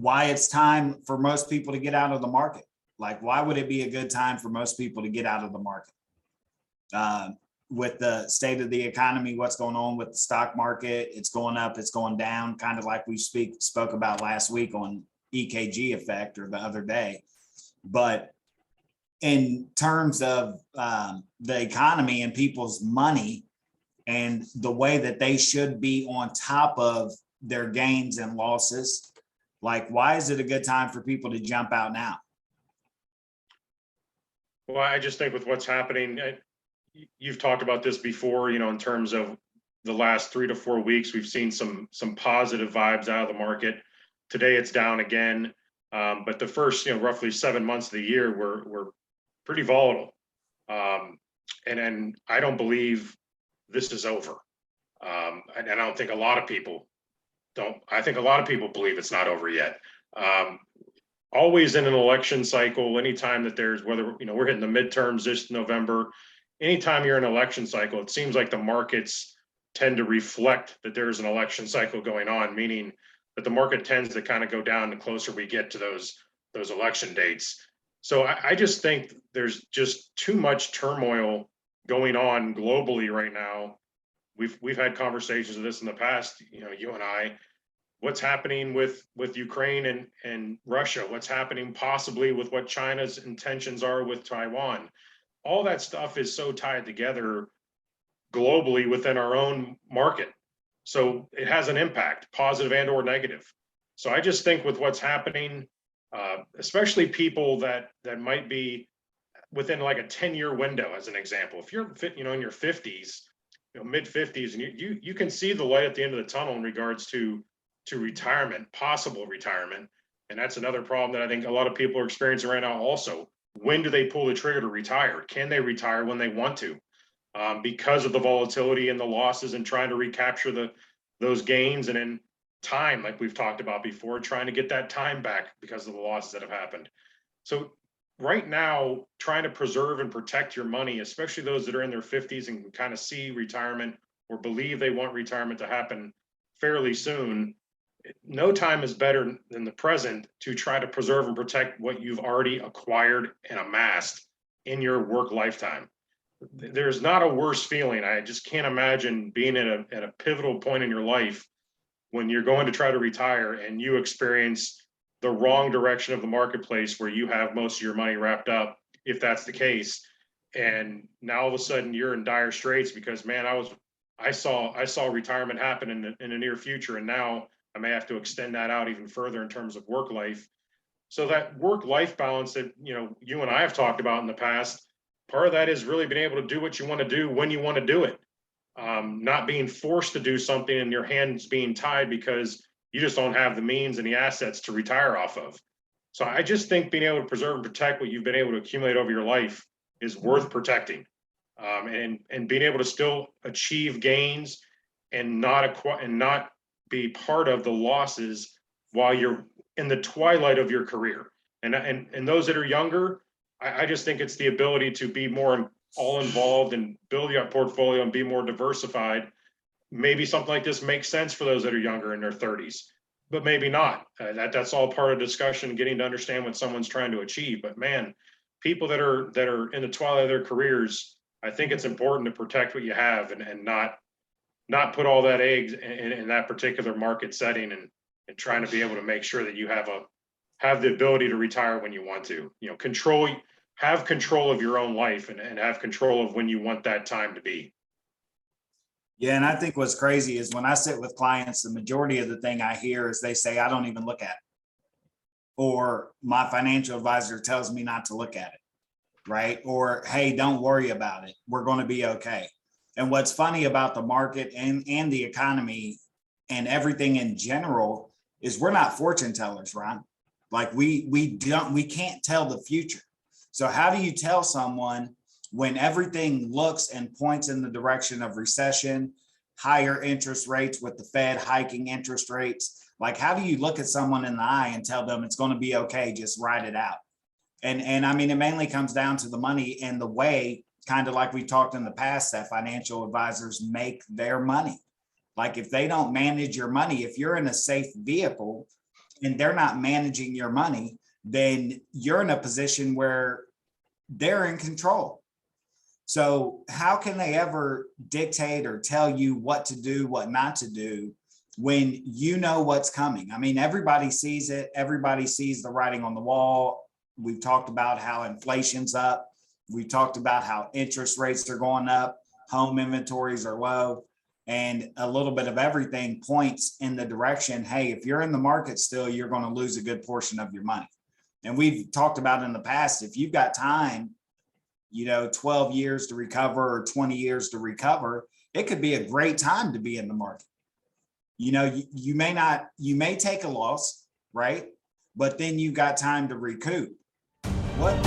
why it's time for most people to get out of the market. Like, why would it be a good time for most people to get out of the market? With the state of the economy, what's going on with the stock market, it's going up, it's going down, kind of like we spoke about last week on EKG effect or the other day. But in terms of the economy and people's money and the way that they should be on top of their gains and losses, like, why is it a good time for people to jump out now? Well, I just think with what's happening, you've talked about this before, in terms of the last 3 to 4 weeks, we've seen some positive vibes out of the market. Today it's down again. But the first, roughly 7 months of the year were pretty volatile. And I don't believe this is over. And I don't think a lot of people don't. I think a lot of people believe it's not over yet. Always in an election cycle, anytime that there's, whether, we're hitting the midterms this November, anytime you're in an election cycle, it seems like the markets tend to reflect that there's an election cycle going on, meaning that the market tends to kind of go down the closer we get to those election dates. So I just think there's just too much turmoil going on globally right now. We've had conversations of this in the past, you and I. What's happening with Ukraine and Russia? What's happening possibly with what China's intentions are with Taiwan? All that stuff is so tied together globally within our own market. So it has an impact, positive and or negative. So I just think with what's happening, especially people that might be within like a 10-year window, as an example, if you're in your 50s, mid 50s, and you can see the light at the end of the tunnel in regards to retirement, possible retirement. And that's another problem that I think a lot of people are experiencing right now also. When do they pull the trigger to retire? Can they retire when they want to? Because of the volatility and the losses and trying to recapture those gains, and in time, like we've talked about before, trying to get that time back because of the losses that have happened. So right now, trying to preserve and protect your money, especially those that are in their 50s and can kind of see retirement or believe they want retirement to happen fairly soon, no time is better than the present to try to preserve and protect what you've already acquired and amassed in your work lifetime. There's not a worse feeling. I just can't imagine being at a pivotal point in your life when you're going to try to retire and you experience the wrong direction of the marketplace where you have most of your money wrapped up, if that's the case. And now all of a sudden you're in dire straits because, man, I saw retirement happen in the near future, and now I may have to extend that out even further in terms of work life. So that work-life balance that you and I have talked about in the past, part of that is really being able to do what you want to do when you want to do it. Not being forced to do something and your hands being tied because you just don't have the means and the assets to retire off of. So I just think being able to preserve and protect what you've been able to accumulate over your life is worth protecting. And being able to still achieve gains and not be part of the losses while you're in the twilight of your career. And those that are younger, I just think it's the ability to be more all involved and build your portfolio and be more diversified. Maybe something like this makes sense for those that are younger in their 30s, but maybe not. That's all part of discussion, getting to understand what someone's trying to achieve. But man, people that are in the twilight of their careers, I think it's important to protect what you have and not put all that eggs in that particular market setting, and trying to be able to make sure that you have the ability to retire when you want to. Have control of your own life and have control of when you want that time to be. Yeah, and I think what's crazy is when I sit with clients, the majority of the thing I hear is they say, I don't even look at it. Or my financial advisor tells me not to look at it, right? Or, hey, don't worry about it. We're going to be okay. And what's funny about the market and the economy and everything in general is we're not fortune tellers, Ron. Like we can't tell the future. So how do you tell someone when everything looks and points in the direction of recession, higher interest rates with the Fed hiking interest rates? Like, how do you look at someone in the eye and tell them it's going to be okay, just ride it out? And I mean, it mainly comes down to the money and the way, kind of like we talked in the past, that financial advisors make their money. Like, if they don't manage your money, if you're in a safe vehicle and they're not managing your money, then you're in a position where they're in control. So how can they ever dictate or tell you what to do, what not to do, when you know what's coming? I mean, everybody sees it. Everybody sees the writing on the wall. We've talked about how inflation's up. We've talked about how interest rates are going up, home inventories are low, and a little bit of everything points in the direction, hey, if you're in the market still, you're going to lose a good portion of your money. And we've talked about in the past, if you've got time, 12 years to recover or 20 years to recover, it could be a great time to be in the market. You may take a loss, right? But then you got time to recoup. What